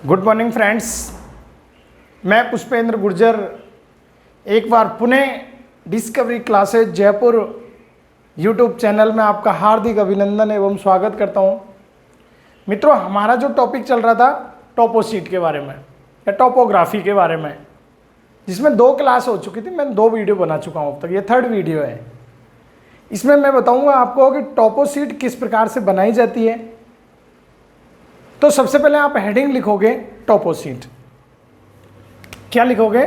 Good morning friends, मैं पुष्पेंद्र गुर्जर एक बार पुनः discovery classes Jaipur YouTube channel में आपका हार्दिक अभिनंदन एवं स्वागत करता हूं। मित्रों, हमारा जो टॉपिक चल रहा था टॉपोशीट के बारे में या टॉपोग्राफी के बारे में, जिसमें 2 क्लास हो चुकी थी। मैं 2 वीडियो बना चुका हूं अब तक, ये 3rd वीडियो है। इसमें मैं बताऊंगा आपको कि टॉपोशीट किस प्रकार से बनाई जाती है। तो सबसे पहले आप हेडिंग लिखोगे टॉपोशीट। क्या लिखोगे?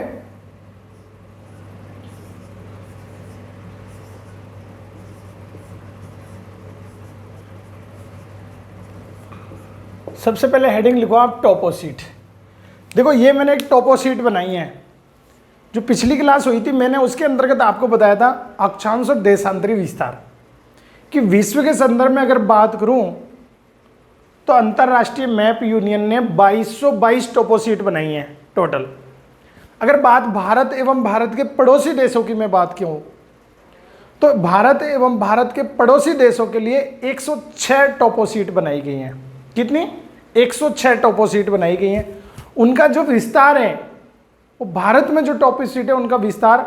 सबसे पहले हेडिंग लिखो आप टॉपोशीट। देखो, ये मैंने एक टॉपोशीट बनाई है। जो पिछली क्लास हुई थी मैंने उसके अंतर्गत आपको बताया था अक्षांश और देशांतरी विस्तार कि विश्व के संदर्भ में अगर बात करूं तो अंतरराष्ट्रीय मैप यूनियन ने 2222 टॉपोशीट बनाई है टोटल। अगर बात भारत एवं भारत के पड़ोसी देशों की मैं बात क्यों, तो भारत एवं भारत के पड़ोसी देशों के लिए 106 टॉपोशीट बनाई गई हैं। कितनी? 106 टॉपोशीट बनाई गई हैं। उनका जो विस्तार है, वो भारत में जो टॉपोशीट है उनका विस्तार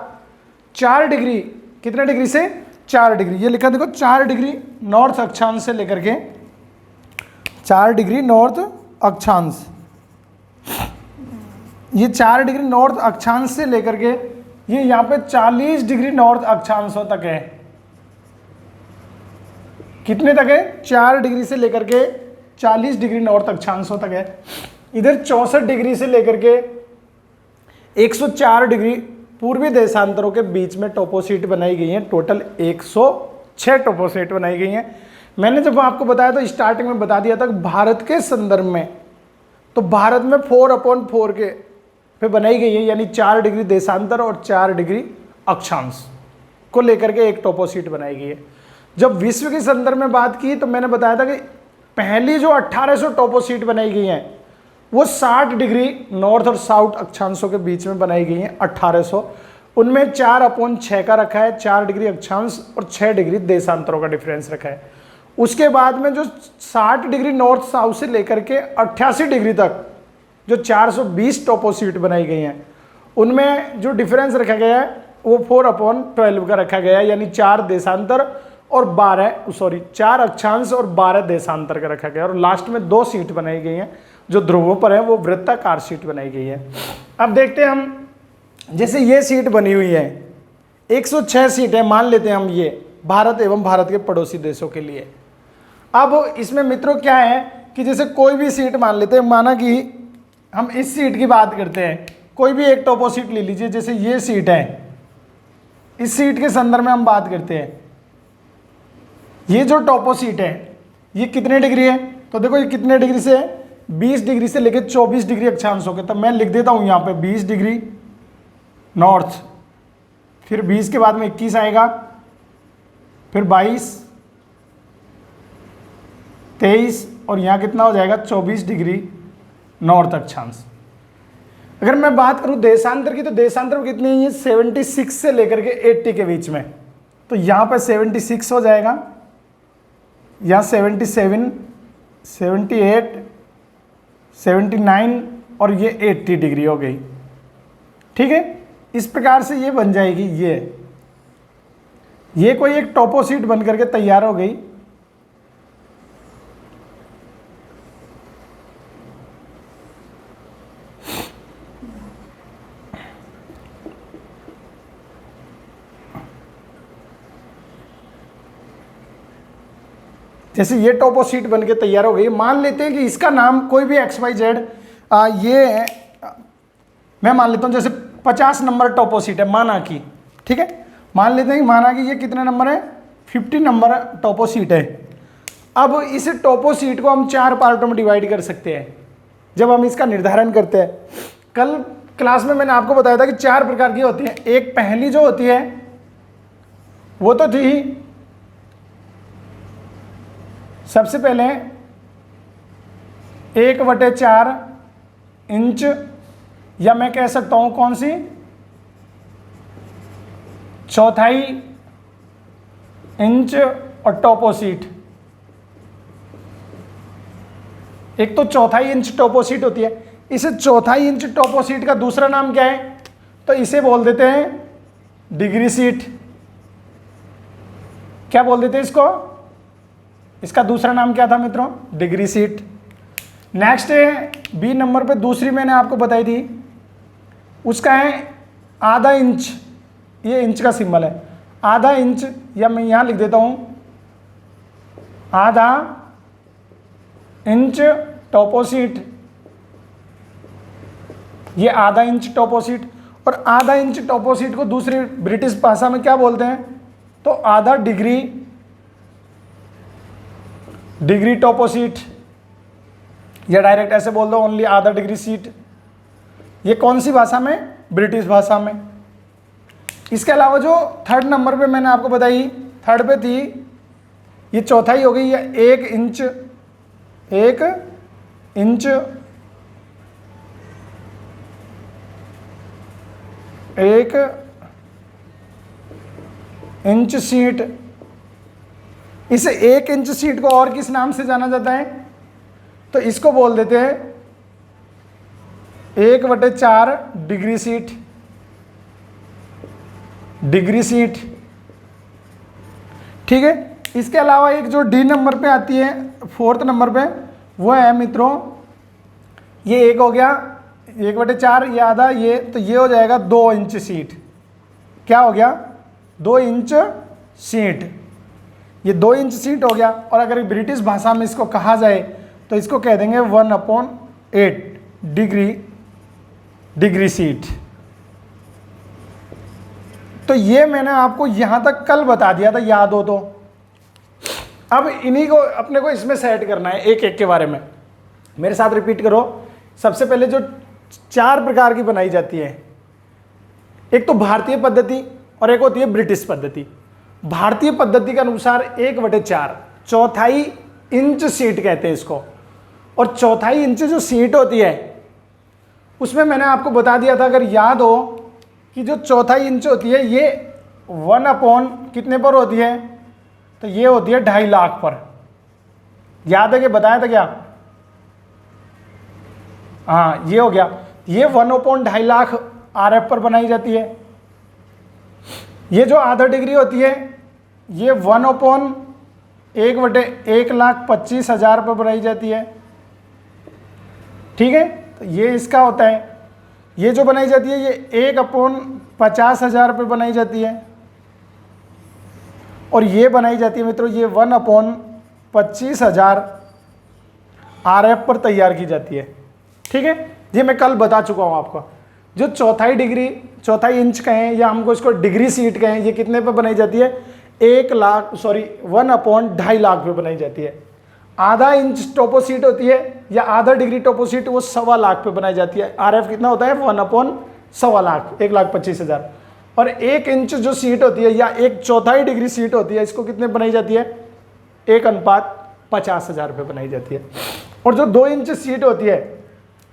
4 डिग्री, कितने डिग्री से? 4 डिग्री। ये लिखा देखो, 4 डिग्री नॉर्थ अक्षांश से लेकर के 4 डिग्री नॉर्थ अक्षांश, ये 4 डिग्री नॉर्थ अक्षांश से लेकर के ये यहाँ पे 40 डिग्री नॉर्थ अक्षांशों तक है। कितने तक है? 4 डिग्री से लेकर के 40 डिग्री नॉर्थ अक्षांशों तक है। इधर 64 डिग्री से लेकर के 104 डिग्री पूर्वी देशांतरों के बीच में टॉपोशीट बनाई गई है। टोटल 106 टॉपोशीट बनाई गई हैं। मैंने जब आपको बताया तो स्टार्टिंग में बता दिया था कि भारत के संदर्भ में, तो भारत में 4/4 के पे बनाई गई है, यानी 4 डिग्री देशांतर और 4 डिग्री अक्षांश को लेकर के एक टॉपोशीट बनाई गई है। जब विश्व के संदर्भ में बात की तो मैंने बताया था कि पहली जो 1800 टॉपोशीट बनाई गई हैं वो 60 डिग्री नॉर्थ और साउथ अक्षांशों के बीच में बनाई गई हैं 1800। उनमें 4/6 का रखा है, 4 डिग्री अक्षांश और 6 डिग्री देशांतरों का डिफरेंस रखा है। उसके बाद में जो 60 डिग्री नॉर्थ साउथ से लेकर के 88 डिग्री तक जो 420 टॉपोशीट बनाई गई हैं, उनमें जो डिफरेंस रखा गया है वो 4/12 का रखा गया है, यानी 4 देशांतर और 4 अक्षांश और 12 देशांतर का रखा गया है। और लास्ट में 2 सीट बनाई गई हैं जो ध्रुवों पर है, वो वृत्ताकार सीट बनाई गई है। अब देखते हैं हम, जैसे ये सीट बनी हुई है 106 सीटें मान लेते हैं हम, ये भारत एवं भारत के पड़ोसी देशों के लिए। अब इसमें मित्रों क्या है कि जैसे कोई भी सीट मान लेते हैं, माना कि हम इस सीट की बात करते हैं, कोई भी एक टॉपोशीट ले लीजिए। जैसे ये सीट है, इस सीट के संदर्भ में हम बात करते हैं। ये जो टॉपोशीट है ये कितने डिग्री है? तो देखो ये कितने डिग्री से है? 20 डिग्री से लेकर 24 डिग्री अक्षांश हो गए। तब मैं लिख देता हूं यहाँ पे 20 डिग्री नॉर्थ, फिर 20 के बाद में 21 आएगा, फिर 22, 23 और यहाँ कितना हो जाएगा? 24 डिग्री नॉर्थ अक्षांश। अगर मैं बात करूं देशांतर की, तो देशांतर कितनी है? 76 से लेकर के 80 के बीच में। तो यहाँ पे 76 हो जाएगा, यहाँ 77, 78, 79 और ये 80 डिग्री हो गई। ठीक है, इस प्रकार से ये बन जाएगी। ये कोई एक टॉपोशीट बन करके तैयार हो गई। जैसे ये टॉपोशीट बन के तैयार हो गई। मान लेते हैं कि इसका नाम कोई भी XYZ, ये मैं मान लेता हूं जैसे 50 नंबर टॉपोशीट है माना कि, ठीक है, मान लेते हैं कि माना कि ये कितने नंबर है? 50 नंबर टॉपोशीट है। अब इस टॉपोशीट को हम 4 पार्टों में डिवाइड कर सकते हैं जब हम इसका निर्धारण करते हैं। कल क्लास में मैंने आपको बताया था कि 4 प्रकार की होती है। एक पहली जो होती है वो तो थी सबसे पहले 1/4 इंच, या मैं कह सकता हूं कौन सी? 1/4 इंच और टॉपोशीट। एक तो 1/4 इंच टॉपोशीट होती है, इसे चौथाई इंच टॉपो सीट का दूसरा नाम क्या है? तो इसे बोल देते हैं डिग्री सीट। क्या बोल देते हैं इसको? इसका दूसरा नाम क्या था मित्रों? Degree seat. नेक्स्ट है बी नंबर पे, दूसरी मैंने आपको बताई थी, उसका है आधा इंच। ये इंच का सिंबल है, आधा इंच, या मैं यहां लिख देता हूं आधा इंच टॉपो सीट। ये आधा इंच टॉपो सीट, और आधा इंच टॉपो सीट को दूसरी ब्रिटिश भाषा में क्या बोलते हैं? तो आधा डिग्री टॉपो सीट, या डायरेक्ट ऐसे बोल दो ओनली आधा डिग्री सीट। ये कौन सी भाषा में? ब्रिटिश भाषा में। इसके अलावा जो थर्ड नंबर पे मैंने आपको बताई, थर्ड पे थी, ये चौथाई हो गई, ये 1 इंच 1 इंच सीट। इसे 1 इंच सीट को और किस नाम से जाना जाता है? तो इसको बोल देते हैं 1/4 डिग्री सीट। डिग्री सीट, ठीक है। इसके अलावा एक जो डी नंबर पे आती है, फोर्थ नंबर पे, वो है मित्रों, ये एक हो गया 1/4, ये आधा, ये तो ये हो जाएगा 2 इंच सीट। क्या हो गया? 2 इंच सीट। ये 2 इंच सीट हो गया। और अगर ब्रिटिश भाषा में इसको कहा जाए तो इसको कह देंगे 1/8 डिग्री सीट। तो ये मैंने आपको यहां तक कल बता दिया था, याद हो तो। अब इन्हीं को अपने को इसमें सेट करना है, एक एक के बारे में मेरे साथ रिपीट करो। सबसे पहले जो 4 प्रकार की बनाई जाती है, एक तो भारतीय पद्धति और एक होती है ब्रिटिश पद्धति। भारतीय पद्धति के अनुसार 1/4 चौथाई इंच सीट कहते हैं इसको। और चौथाई इंच जो सीट होती है उसमें मैंने आपको बता दिया था, अगर याद हो, कि जो चौथाई इंच होती है ये 1/, कितने पर होती है? तो ये होती है 2.5 लाख पर। याद है कि बताया था क्या? हाँ, ये हो गया। ये 1/2.5 लाख RF पर बनाई जाती है। ये जो आधा डिग्री होती है ये 1/1,25,000 पर बनाई जाती है, ठीक है। तो ये इसका होता है। ये जो बनाई जाती है ये 1/50,000 पे बनाई जाती है। और ये बनाई जाती है मित्रों, ये 1/25,000 RF पर तैयार की जाती है, ठीक है। ये मैं कल बता चुका हूँ आपको। जो चौथाई इंच कहें या हमको इसको डिग्री सीट कहें, ये कितने पे बनाई जाती है? 1/2.5 लाख पे बनाई जाती है। आधा इंच टोपो सीट होती है या आधा डिग्री टोपो सीट, वो 1.25 लाख पे बनाई जाती है। RF कितना होता है? 1/1.25 लाख, 1,25,000। और 1 इंच जो सीट होती है या 1/4 डिग्री सीट होती है, इसको कितने बनाई जाती है? 1:50,000 पे बनाई जाती है। और जो 2 इंच सीट होती है,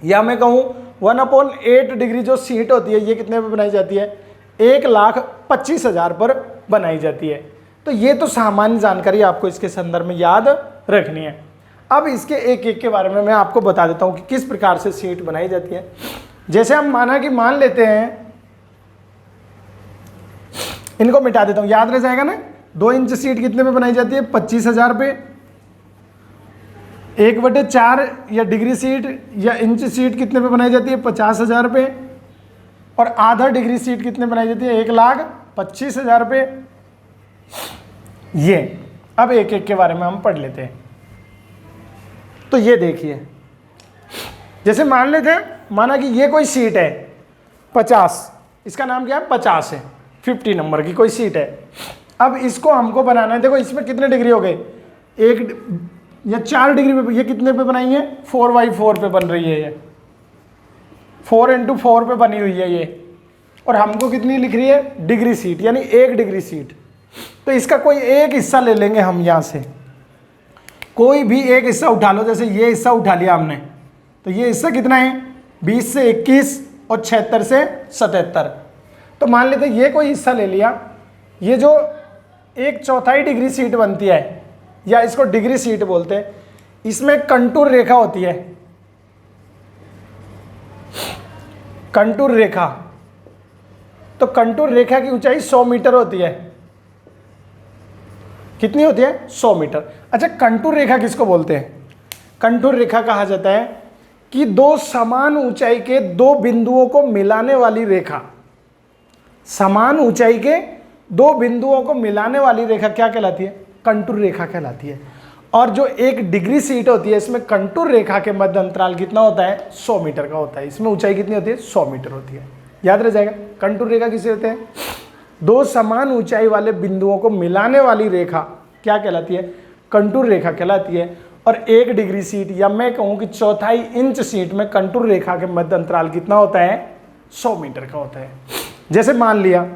या मैं कहूँ 1/8 डिग्री जो सीट होती है, ये कितने पे बनाई जाती है? 1,25,000 पर बनाई जाती है। तो ये तो सामान्य जानकारी आपको इसके संदर्भ में याद रखनी है। अब इसके एक एक के बारे में मैं आपको बता देता हूँ कि किस प्रकार से सीट बनाई जाती है। जैसे हम मान लेते हैं, इनको मिटा देता हूँ, याद रह जाएगा ना। 2 इंच सीट कितने पे बनाई जाती है? 25,000 पे। 1/4 या डिग्री सीट या इंच सीट कितने पे बनाई जाती है? 50,000 पे। और आधा डिग्री सीट कितने बनाई जाती है? 1,25,000 पे। ये अब एक एक के बारे में हम पढ़ लेते हैं। तो ये देखिए, जैसे मान लेते हैं, माना कि ये कोई सीट है 50, इसका नाम क्या है? 50 है, 50 नंबर की कोई सीट है। अब इसको हमको बनाना है। देखो इसमें कितने डिग्री हो गए? 1 या 4 डिग्री पे। ये कितने पे बनाई है? 4/4 पे बन रही है। ये 4x4 पे बनी हुई है ये। और हमको कितनी लिख रही है? डिग्री सीट, यानी 1 डिग्री सीट। तो इसका कोई एक हिस्सा ले लेंगे हम यहाँ से, कोई भी एक हिस्सा उठा लो। जैसे ये हिस्सा उठा लिया हमने, तो ये हिस्सा कितना है? 20 से 21 और 76 से 77। तो मान लेते हैं ये कोई हिस्सा ले लिया। ये जो 1/4 डिग्री सीट बनती है, या इसको डिग्री सीट बोलते हैं, इसमें कंटूर रेखा होती है। कंटूर रेखा, तो कंटूर रेखा की ऊंचाई 100 मीटर होती है। कितनी होती है? 100 मीटर। अच्छा, कंटूर रेखा किसको बोलते हैं? कंटूर रेखा कहा जाता है कि दो समान ऊंचाई के दो बिंदुओं को मिलाने वाली रेखा। समान ऊंचाई के दो बिंदुओं को मिलाने वाली रेखा क्या कहलाती है? कंटूर रेखा कहलाती है। और जो एक डिग्री सीट होती है, इसमें कंटूर रेखा के मध्य अंतराल कितना होता है? 100 मीटर का होता है। इसमें ऊंचाई कितनी होती है? 100 मीटर होती है। याद रह जाएगा। कंटूर रेखा किसे होते हैं? दो समान ऊंचाई वाले बिंदुओं को मिलाने वाली रेखा क्या कहलाती है? कंटूर रेखा कहलाती है। और एक डिग्री सीट, या मैं कहूं कि चौथाई इंच सीट में कंटूर रेखा के मध्य अंतराल कितना होता है? 100 मीटर का होता है। जैसे मान लिया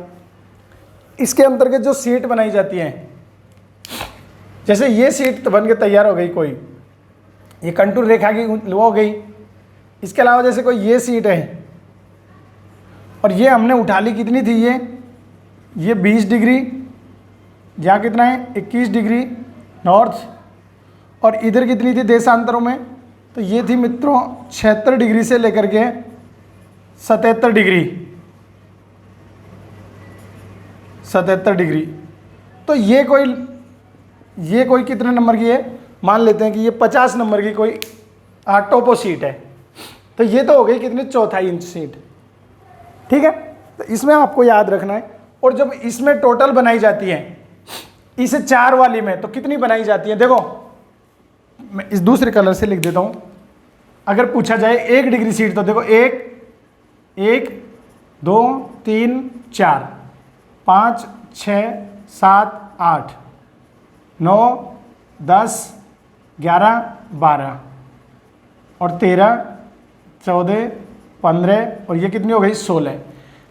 इसके अंतर्गत जो सीट बनाई जाती है, जैसे ये सीट तो बन के तैयार हो गई, कोई ये कंटूर रेखा की वो हो गई। इसके अलावा जैसे कोई ये सीट है और ये हमने उठा ली, कितनी थी ये 20 डिग्री, यहाँ कितना है 21 डिग्री नॉर्थ, और इधर कितनी थी देशांतरों में? तो ये थी मित्रों 76 डिग्री से लेकर के 77 डिग्री, 77 डिग्री। तो ये कोई कितने नंबर की है? मान लेते हैं कि ये 50 नंबर की कोई टोपो सीट है। तो ये तो हो गई कितनी? चौथाई इंच सीट। ठीक है, तो इसमें आपको याद रखना है। और जब इसमें टोटल बनाई जाती है, इस 4 वाली में, तो कितनी बनाई जाती है? देखो मैं इस दूसरे कलर से लिख देता हूं। अगर पूछा जाए 1 डिग्री सीट, तो देखो 1 2 3 4 5 6 7 8 9 10 11 12 और 13 14 15 और ये कितनी हो गई? 16।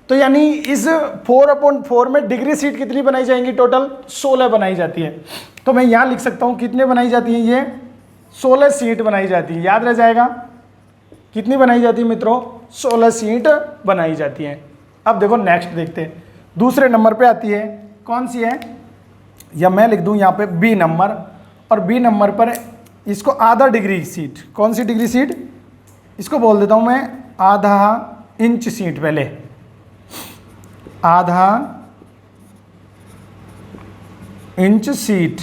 तो यानी इस 4/4 में डिग्री सीट कितनी बनाई जाएंगी? टोटल 16 बनाई जाती है। तो मैं यहाँ लिख सकता हूँ कितने बनाई जाती हैं? ये 16 सीट बनाई जाती है। याद रह जाएगा। कितनी बनाई जाती है मित्रों? 16 सीट बनाई जाती हैं। अब देखो नेक्स्ट देखते हैं। दूसरे नंबर पे आती है, कौन सी है? या मैं लिख दूं यहाँ पे बी नंबर, और बी नंबर पर इसको आधा डिग्री सीट। कौन सी डिग्री सीट? इसको बोल देता हूँ मैं आधा इंच सीट। पहले आधा इंच सीट,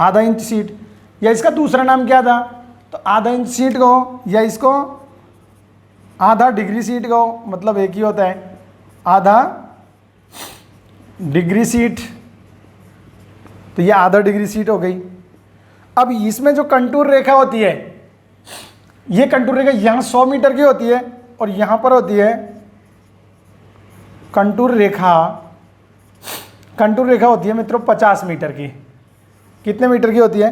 आधा इंच सीट, या इसका दूसरा नाम क्या था? तो आधा इंच सीट कहो, या इसको आधा डिग्री सीट कहो, मतलब एक ही होता है, आधा डिग्री सीट। तो ये आधा डिग्री सीट हो गई। अब इसमें जो कंटूर रेखा होती है, ये कंटूर रेखा यहाँ 100 मीटर की होती है, और यहाँ पर होती है कंटूर रेखा। कंटूर रेखा होती है मित्रों 50 मीटर की। कितने मीटर की होती है?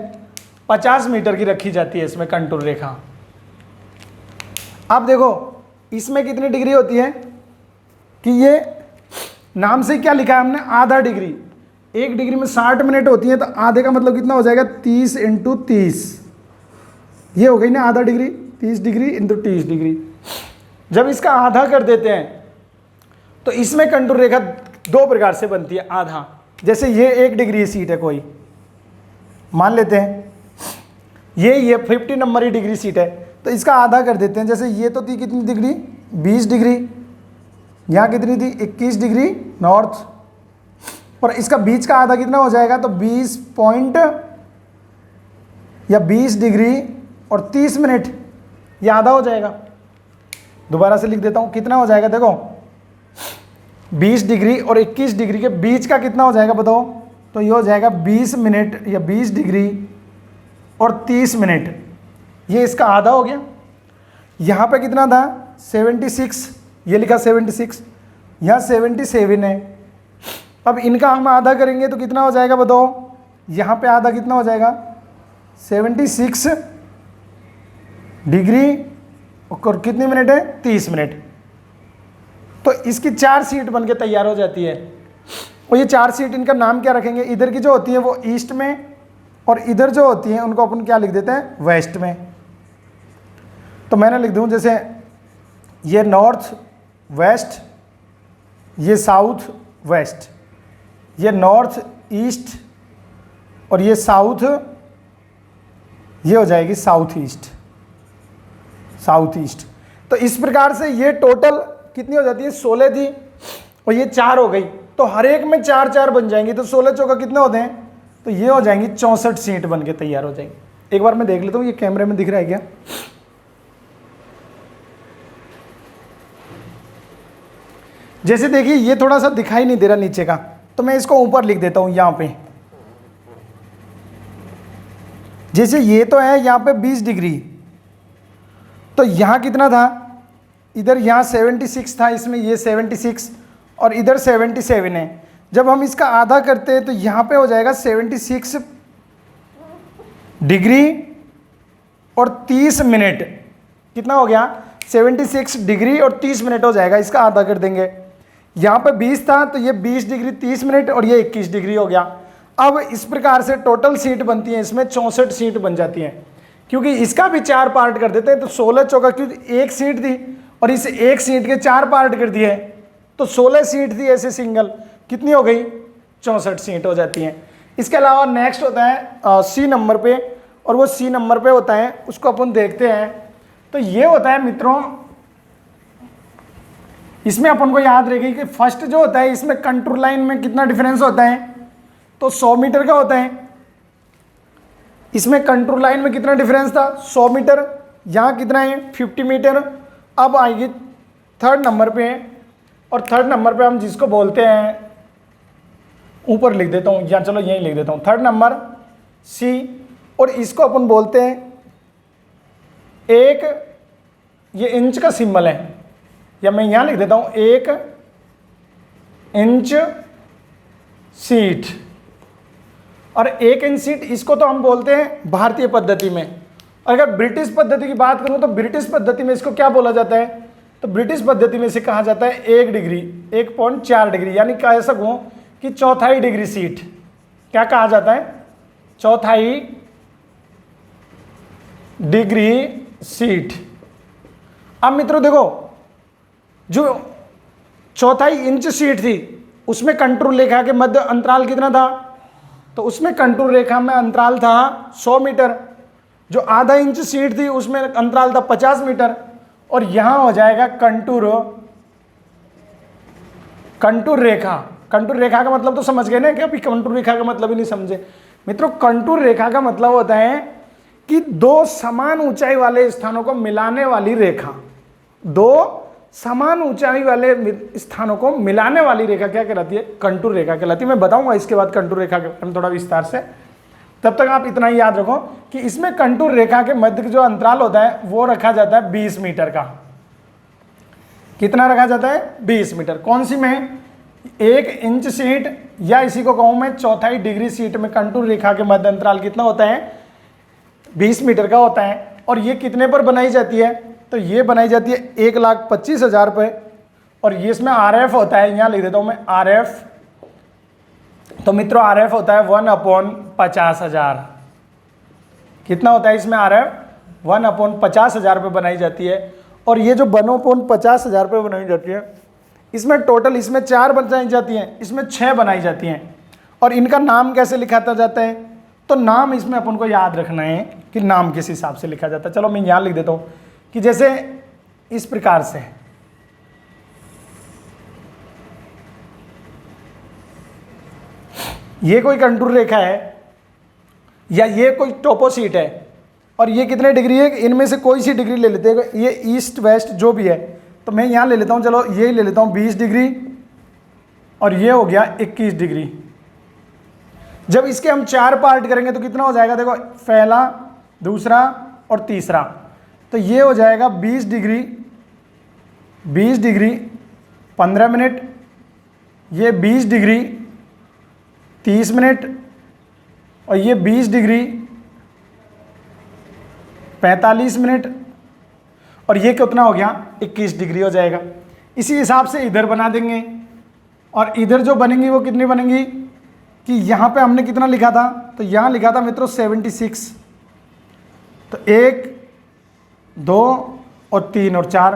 50 मीटर की रखी जाती है इसमें कंटूर रेखा। अब देखो इसमें कितनी डिग्री होती है कि ये नाम से क्या लिखा है हमने? आधा डिग्री। 1 डिग्री में 60 मिनट होती है, तो आधे का मतलब कितना हो जाएगा? 30 × 30। ये हो गई ना आधा डिग्री। 30 degree × 30 degree. जब इसका आधा कर देते हैं तो इसमें कंटूर रेखा 2 प्रकार से बनती है। आधा, जैसे ये 1 डिग्री सीट है कोई, मान लेते हैं ये 50 नंबर की डिग्री सीट है, तो इसका आधा कर देते हैं। जैसे ये तो थी कितनी डिग्री? 20 डिग्री। यहाँ कितनी थी? 21 डिग्री नॉर्थ। और इसका बीच का आधा कितना हो जाएगा? तो 20 पॉइंट या 20 डिग्री और 30 मिनट, ये आधा हो जाएगा। दोबारा से लिख देता हूँ, कितना हो जाएगा? देखो 20 डिग्री और 21 डिग्री के बीच का कितना हो जाएगा बताओ? तो ये हो जाएगा 20 मिनट या 20 डिग्री और 30 मिनट। ये इसका आधा हो गया। यहाँ पे कितना था? 76, ये लिखा 76, यहाँ 77 है। अब इनका हम आधा करेंगे तो कितना हो जाएगा बताओ? यहाँ पे आधा कितना हो जाएगा? 76 डिग्री और कितनी मिनट है? 30 मिनट। तो इसकी 4 सीट बन के तैयार हो जाती है। और ये 4 सीट, इनका नाम क्या रखेंगे? इधर की जो होती है वो ईस्ट में, और इधर जो होती हैं उनको अपन क्या लिख देते हैं? वेस्ट में। तो मैंने लिख दूं जैसे ये नॉर्थ वेस्ट, ये साउथ वेस्ट, ये नॉर्थ ईस्ट, और ये साउथ, ये हो जाएगी साउथ ईस्ट। South east. तो इस प्रकार से ये टोटल कितनी हो जाती है, 16 थी और ये 4 हो गई, तो हर एक में 4 4 बन जाएंगी, तो 16 चौका कितने होते हैं, तो ये हो जाएंगी 64 सीट बन के तैयार हो जाएंगी। एक बार मैं देख लेता हूँ ये कैमरे में दिख रहा है क्या। जैसे देखिए ये थोड़ा सा दिखाई नहीं दे रहा नीचे का, तो मैं इसको ऊपर लिख देता हूँ यहाँ पे। जैसे ये तो है यहाँ पे 20 डिग्री, तो यहाँ कितना था, इधर यहाँ 76 था, इसमें ये 76 और इधर 77 है। जब हम इसका आधा करते हैं तो यहाँ पे हो जाएगा 76 डिग्री और 30 मिनट, कितना हो गया 76 डिग्री और 30 मिनट हो जाएगा, इसका आधा कर देंगे। यहाँ पे 20 था तो ये 20 डिग्री 30 मिनट और ये 21 डिग्री हो गया। अब इस प्रकार से टोटल सीट बनती है, इसमें 64 सीट बन जाती हैं, क्योंकि इसका भी 4 पार्ट कर देते हैं। तो 16 चौका, क्योंकि एक सीट थी और इस एक सीट के 4 पार्ट कर दिए, तो 16 सीट थी ऐसे सिंगल, कितनी हो गई 64 सीट हो जाती हैं। इसके अलावा नेक्स्ट होता है सी नंबर पे, और वो सी नंबर पे होता है, उसको अपन देखते हैं। तो ये होता है मित्रों, इसमें अपन को याद रहेगी कि फर्स्ट जो होता है इसमें कंट्रोल लाइन में कितना डिफरेंस होता है, तो 100 मीटर का होता है। इसमें कंट्रोल लाइन में कितना डिफरेंस था 100 मीटर, यहाँ कितना है 50 मीटर। अब आएगी थर्ड नंबर पे, और थर्ड नंबर पे हम जिसको बोलते हैं, ऊपर लिख देता हूँ या चलो यहीं लिख देता हूँ, थर्ड नंबर सी, और इसको अपन बोलते हैं एक, ये इंच का सिंबल है, या मैं यहाँ लिख देता हूँ 1 इंच सीट। और 1 इंच सीट इसको तो हम बोलते हैं भारतीय पद्धति में। अगर ब्रिटिश पद्धति की बात करूँ तो ब्रिटिश पद्धति में इसको क्या बोला जाता है, तो ब्रिटिश पद्धति में इसे कहा जाता है 1 डिग्री 1.4 डिग्री, यानी कह सकूँ कि चौथाई डिग्री सीट। क्या कहा जाता है, चौथाई डिग्री सीट। अब मित्रों देखो, जो चौथाई इंच सीट थी उसमें कंट्रोल रेखा के मध्य अंतराल कितना था, तो उसमें कंट्रोल रेखा में अंतराल था 100 मीटर। जो आधा इंच सीट थी उसमें अंतराल था 50 मीटर। और यहां हो जाएगा कंटूर रेखा। कंटूर रेखा का मतलब तो समझ गए ना, क्या अभी कंटूर रेखा का मतलब ही नहीं समझे मित्रों। कंटूर रेखा का मतलब होता है कि दो समान ऊंचाई वाले स्थानों को मिलाने वाली रेखा। दो समान ऊंचाई वाले स्थानों को मिलाने वाली रेखा क्या कहलाती है, कंटूर रेखा कहलाती है। मैं बताऊंगा इसके बाद कंटूर रेखा के बारे में थोड़ा विस्तार से। तब तक आप इतना ही याद रखो कि इसमें कंटूर रेखा के मध्य जो अंतराल होता है वो रखा जाता है 20 मीटर का। कितना रखा जाता है 20 मीटर। कौन सी में, 1 इंच सीट, या इसी को कहूं मैं चौथाई डिग्री सीट में कंटूर रेखा के मध्य अंतराल कितना होता है 20 मीटर का होता है। और ये कितने पर बनाई जाती है, तो ये बनाई जाती है 1,25,000 पे। और ये इसमें RF होता है, यहाँ लिख देता हूँ मैं RF। तो मित्रों RF होता है 1/50,000। कितना होता है इसमें RF, 1/50,000 पे बनाई जाती है। और ये जो 1/50,000 पे बनाई जाती है, इसमें टोटल इसमें 4 बनाई जाती हैं, इसमें 6 बनाई जाती हैं। और इनका नाम कैसे लिखाता जाता है, तो नाम इसमें अपन को याद रखना है कि नाम किस हिसाब से लिखा जाता है। चलो मैं यहाँ लिख देता हूँ कि जैसे इस प्रकार से, ये कोई कंटूर रेखा है या ये कोई टोपो सीट है, और ये कितने डिग्री है, इनमें से कोई सी डिग्री ले लेते हैं। ये ईस्ट वेस्ट जो भी है, तो मैं यहाँ ले लेता हूँ, चलो ये ले लेता हूँ 20 डिग्री, और ये हो गया 21 डिग्री। जब इसके हम 4 पार्ट करेंगे तो कितना हो जाएगा, देखो पहला, दूसरा और तीसरा। तो ये हो जाएगा 20 डिग्री 15 मिनट, ये 20 डिग्री 30 मिनट, और ये 20 डिग्री 45 मिनट, और ये कितना हो गया 21 डिग्री हो जाएगा। इसी हिसाब से इधर बना देंगे, और इधर जो बनेंगी वो कितनी बनेंगी, कि यहाँ पे हमने कितना लिखा था, तो यहाँ लिखा था मित्रों 76। तो 1 2 और 3 और 4,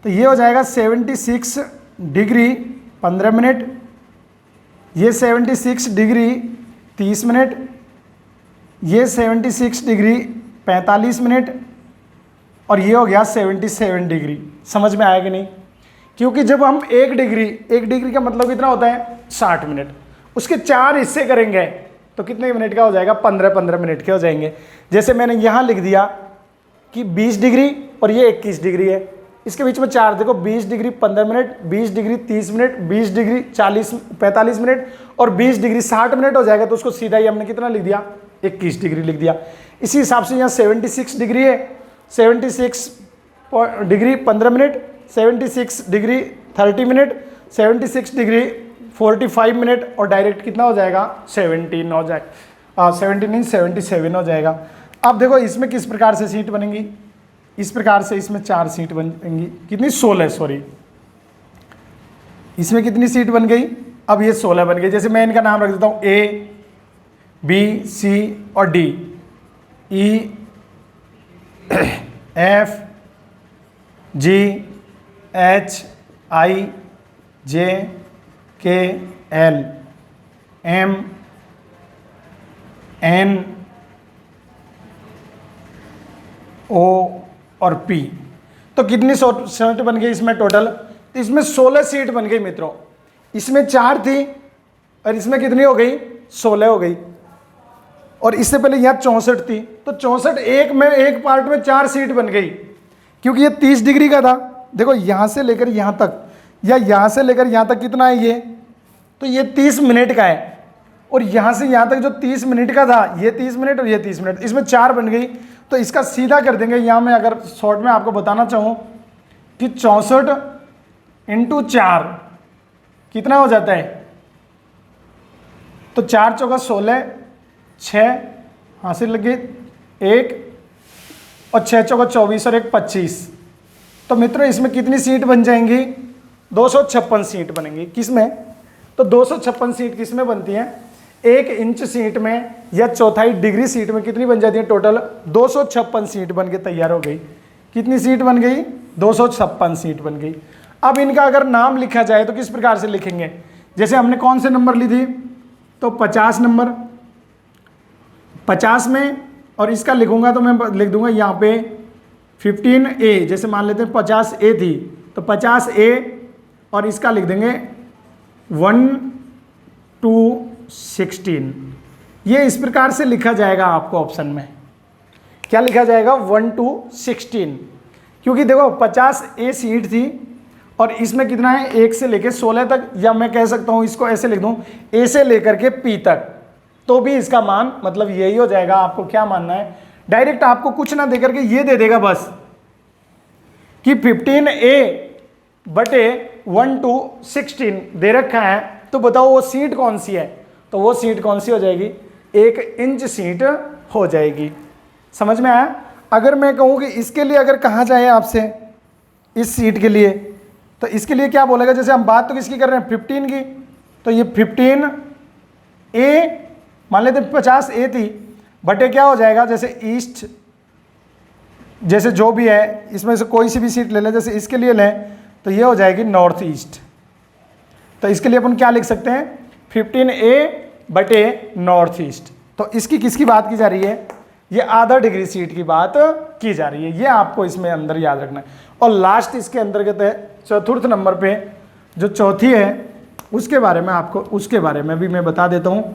तो ये हो जाएगा 76 डिग्री 15 मिनट, ये 76 डिग्री 30 मिनट, ये 76 डिग्री 45 मिनट, और ये हो गया 77 डिग्री। समझ में आया कि नहीं? क्योंकि जब हम 1 डिग्री का मतलब कितना होता है 60 मिनट, उसके 4 हिस्से करेंगे तो कितने मिनट का हो जाएगा 15-15 मिनट के हो जाएंगे। जैसे मैंने यहाँ लिख दिया कि 20 डिग्री और ये 21 डिग्री है, इसके बीच में 4 देखो 20 degree 15 minute, 20 degree 30 minute, 20 degree 45 minute और 20 डिग्री 60 मिनट हो जाएगा। तो उसको सीधा ही हमने कितना लिख दिया 21 डिग्री लिख दिया। इसी हिसाब से यहाँ 76 डिग्री है, 76 degree 15 minute, 76 degree 30 minute, 76 degree 45 minute और डायरेक्ट कितना हो जाएगा 17 हो जाएगा, 17 नहीं 77 हो जाएगा। अब देखो इसमें किस प्रकार से सीट बनेंगी, इस प्रकार से इसमें 4 सीट बनेंगी, कितनी 16 सॉरी, इसमें कितनी सीट बन गई, अब ये 16 बन गई। जैसे मैं इनका नाम रख देता हूँ A, B, C और D, E, F, G, H, I, J, K, L, M, N, O और P। तो कितनी सीट बन गई इसमें टोटल, तो इसमें 16 सीट बन गई मित्रों। इसमें 4 थी और इसमें कितनी हो गई 16 हो गई। और इससे पहले यहाँ 64 थी, तो 64 एक पार्ट में 4 सीट बन गई। क्योंकि ये 30 डिग्री का था, देखो यहाँ से लेकर यहाँ तक या यहाँ से लेकर यहाँ तक कितना है ये, तो ये 30 मिनट का है। और यहाँ से यहाँ तक जो 30 मिनट का था, ये 30 मिनट और ये 30 मिनट, इसमें 4 बन गई। तो इसका सीधा कर देंगे। यहाँ मैं अगर शॉर्ट में आपको बताना चाहूँ कि 64 × 4 कितना हो जाता है, तो 4 चौका 16, 6 हासिल लगे 1 और 6 चौका 24 और 1 25। तो मित्रों इसमें कितनी सीट बन जाएंगी 256 सीट बनेंगी। किसमें, तो 256 सीट किसमें बनती हैं 1 इंच सीट में या 1/4 डिग्री सीट में कितनी बन जाती है टोटल 256 सीट बन के तैयार हो गई। कितनी सीट बन गई 256 सीट बन गई। अब इनका अगर नाम लिखा जाए तो किस प्रकार से लिखेंगे, जैसे हमने कौन से नंबर ली थी, तो 50 नंबर 50 में, और इसका लिखूंगा तो मैं लिख दूंगा यहाँ पे 15A। जैसे मान लेते हैं 50A थी तो 50A और इसका लिख देंगे 1 to 16। ये इस प्रकार से लिखा जाएगा आपको ऑप्शन में, क्या लिखा जाएगा 1 to 16। क्योंकि देखो 50A सीट थी और इसमें कितना है 1 से लेकर 16 तक, या मैं कह सकता हूँ इसको ऐसे लिख दूँ A से लेकर के P तक, तो भी इसका मान मतलब यही हो जाएगा। आपको क्या मानना है, डायरेक्ट आपको कुछ ना देकर के ये दे देगा बस कि 15A बटे 1 to 16 दे रखा है, तो बताओ वो सीट कौन सी है, तो वो सीट कौन सी हो जाएगी 1 इंच सीट हो जाएगी। समझ में आया। अगर मैं कहूँ कि इसके लिए अगर कहा जाए आपसे इस सीट के लिए, तो इसके लिए क्या बोलेगा, जैसे हम बात तो किसकी कर रहे हैं 15 की, तो ये 15A मान लेते 50A थी बटे क्या हो जाएगा, जैसे ईस्ट जैसे जो भी है इसमें से कोई सी भी सीट ले लें, जैसे इसके लिए लें तो ये हो जाएगी नॉर्थ ईस्ट। तो इसके लिए अपन क्या लिख सकते हैं 15A बटे नॉर्थ ईस्ट। तो इसकी किसकी बात की जा रही है, ये आधा डिग्री सीट की बात की जा रही है। ये आपको इसमें अंदर याद रखना है। और लास्ट इसके अंतर्गत है चतुर्थ नंबर पे जो चौथी है उसके बारे में आपको, उसके बारे में भी मैं बता देता हूँ।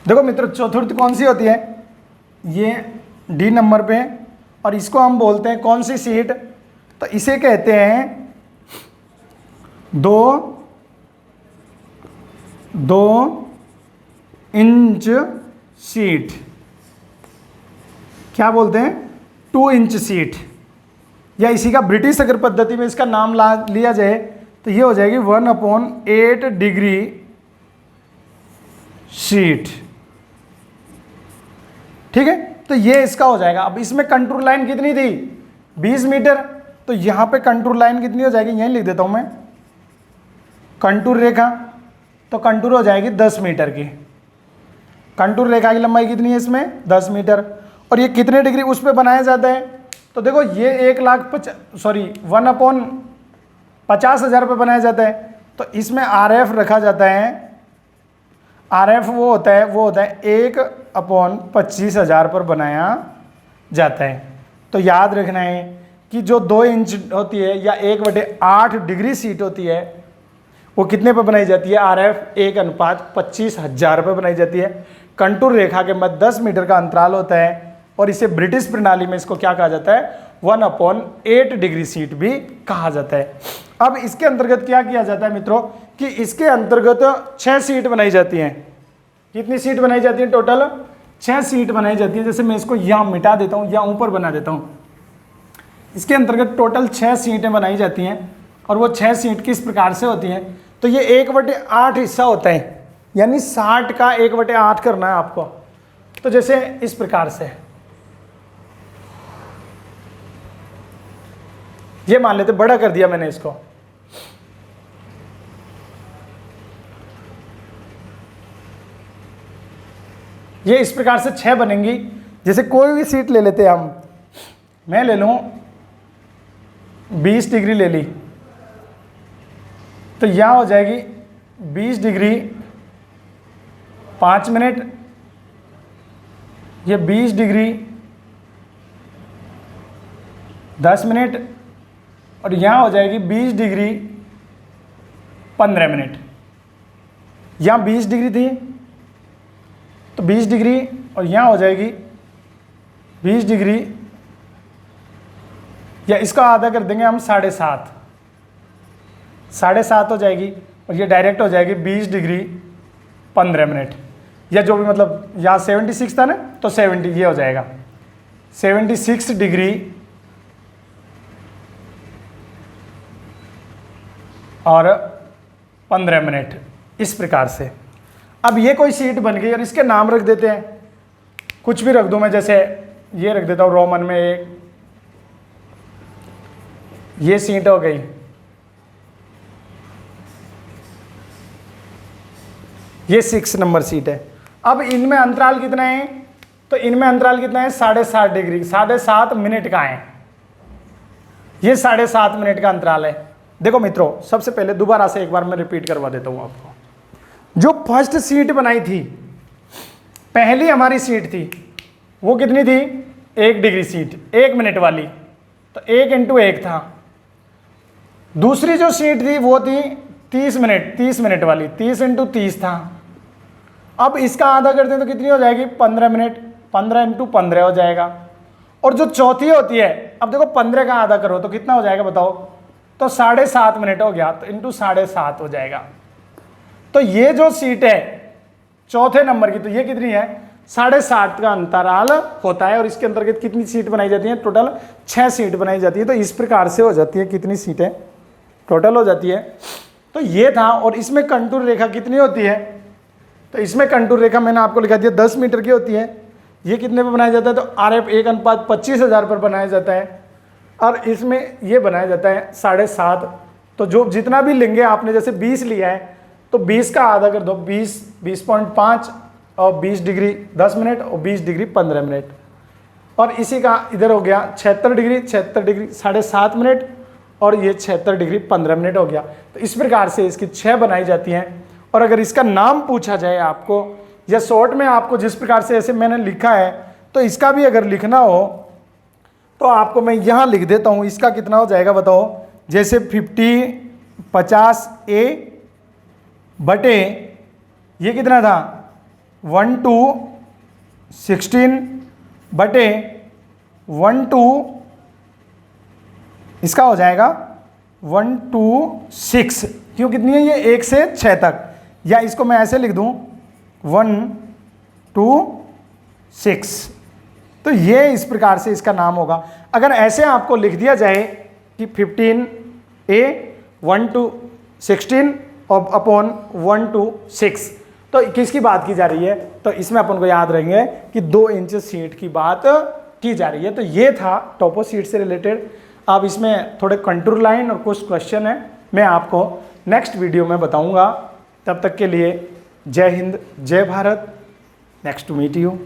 देखो मित्रों चतुर्थ कौन सी होती है, ये डी नंबर पे, और इसको हम बोलते हैं कौन सी सीट, तो इसे कहते हैं 2 इंच सीट। क्या बोलते हैं 2 इंच सीट, या इसी का ब्रिटिश अगर पद्धति में इसका नाम लिया जाए तो ये हो जाएगी 1/8 डिग्री सीट। ठीक है, तो ये इसका हो जाएगा। अब इसमें कंटूर लाइन कितनी थी 20 मीटर, तो यहां पे कंटूर लाइन कितनी हो जाएगी, यहीं लिख देता हूं मैं कंटूर रेखा, तो कंटूर हो जाएगी 10 मीटर की। कंटूर रेखा की लंबाई कितनी है इसमें 10 मीटर। और ये कितने डिग्री उस पर बनाया जाता है? तो देखो ये 1,50,000 पर बनाया जाता है। तो इसमें RF रखा जाता है, RF वो होता है 1/25,000 पर बनाया जाता है। तो याद रखना है कि जो 2 इंच होती है या 1/8 डिग्री सीट होती है वो कितने पर बनाई जाती है? RF 1/25,000 पर बनाई जाती है। कंटूर रेखा के मध्य 10 मीटर का अंतराल होता है और इसे ब्रिटिश प्रणाली में इसको क्या कहा जाता है? 1/8 डिग्री सीट भी कहा जाता है। अब इसके अंतर्गत क्या किया जाता है मित्रों कि इसके अंतर्गत 6 सीट बनाई जाती हैं। कितनी सीट बनाई जाती है? टोटल 6 सीट बनाई जाती है। जैसे मैं इसको यहाँ मिटा देता हूँ या ऊपर बना देता हूँ। इसके अंतर्गत टोटल 6 सीटें बनाई जाती हैं और वो 6 सीट किस प्रकार से होती हैं? तो ये 1/8 हिस्सा होता है, यानी 60 का 1/8 करना है आपको। तो जैसे इस प्रकार से ये मान लेते, बड़ा कर दिया मैंने इसको। ये इस प्रकार से 6 बनेंगी। जैसे कोई भी सीट ले लेते हैं हम, मैं ले लूं 20 डिग्री ले ली, तो यहां हो जाएगी 20 डिग्री 5 मिनट, ये 20 डिग्री 10 मिनट और यहाँ हो जाएगी 20 डिग्री 15 मिनट। यहाँ 20 डिग्री थी तो 20 डिग्री और यहाँ हो जाएगी 20 डिग्री, या इसका आधा कर देंगे हम 7.5 हो जाएगी और ये डायरेक्ट हो जाएगी 20 डिग्री 15 मिनट, या जो भी मतलब यहाँ 76 था ना तो 70 ये हो जाएगा 76 डिग्री और 15 मिनट, इस प्रकार से। अब ये कोई सीट बन गई और इसके नाम रख देते हैं, कुछ भी रख दूं मैं, जैसे ये रख देता हूं रोमन में 1, ये सीट हो गई, ये 6 नंबर सीट है। अब इनमें अंतराल कितना है? तो इनमें अंतराल कितना है? 7.5 डिग्री, 7.5 मिनट का है, ये 7.5 मिनट का अंतराल है। देखो मित्रों, सबसे पहले दोबारा से एक बार मैं रिपीट करवा देता हूं आपको। जो फर्स्ट सीट बनाई थी, पहली हमारी सीट थी, वो कितनी थी? 1 डिग्री सीट, 1 मिनट वाली, तो 1 × 1 था। दूसरी जो सीट थी वो थी 30 मिनट वाली, 30 × 30 था। अब इसका आधा करते हैं तो कितनी हो जाएगी? 15 मिनट, 15 × 15 हो जाएगा। और जो चौथी होती है, अब देखो 15 का आधा करो तो कितना हो जाएगा बताओ? तो 7.5 मिनट हो गया, तो इंटू 7.5 हो जाएगा। तो ये जो सीट है चौथे नंबर की, तो ये कितनी है? 7.5 का अंतराल होता है और इसके अंतर्गत कितनी सीट बनाई जाती है? टोटल 6 सीट बनाई जाती है। तो इस प्रकार से हो जाती है, कितनी सीटें टोटल हो जाती है। तो ये था। और इसमें कंटूर रेखा कितनी होती है? तो इसमें कंटूर रेखा मैंने आपको लिखा दिया 10 मीटर की होती है। ये कितने पे बनाया जाता है? तो RF 1/25,000 पर बनाया जाता है और इसमें ये बनाया जाता है 7.5। तो जो जितना भी लेंगे आपने, जैसे 20 लिया है तो 20 का आधा कर दो, 20.5 और 20 डिग्री 10 मिनट और 20 डिग्री 15 मिनट, और इसी का इधर हो गया 76 डिग्री 7.5 मिनट और ये 76 डिग्री 15 मिनट हो गया। तो इस प्रकार से इसकी 6 बनाई जाती हैं। और अगर इसका नाम पूछा जाए आपको, या शॉर्ट में आपको जिस प्रकार से ऐसे मैंने लिखा है, तो इसका भी अगर लिखना हो तो आपको मैं यहाँ लिख देता हूँ। इसका कितना हो जाएगा बताओ? जैसे 50A बटे ये कितना था? 1/16 बटे 1/, इसका हो जाएगा 1/6। क्यों कितनी है? ये 1 से 6 तक, या इसको मैं ऐसे लिख दूं 1/6। तो ये इस प्रकार से इसका नाम होगा। अगर ऐसे आपको लिख दिया जाए कि 15A 1/16 और अपॉन 1/6, तो किसकी बात की जा रही है? तो इसमें अपन को याद रहेंगे कि 2 इंच सीट की बात की जा रही है। तो ये था टोपो सीट से रिलेटेड। अब इसमें थोड़े कंटूर लाइन और कुछ क्वेश्चन है, मैं आपको नेक्स्ट वीडियो में बताऊंगा। तब तक के लिए जय हिंद, जय Bharat. Next to meet you.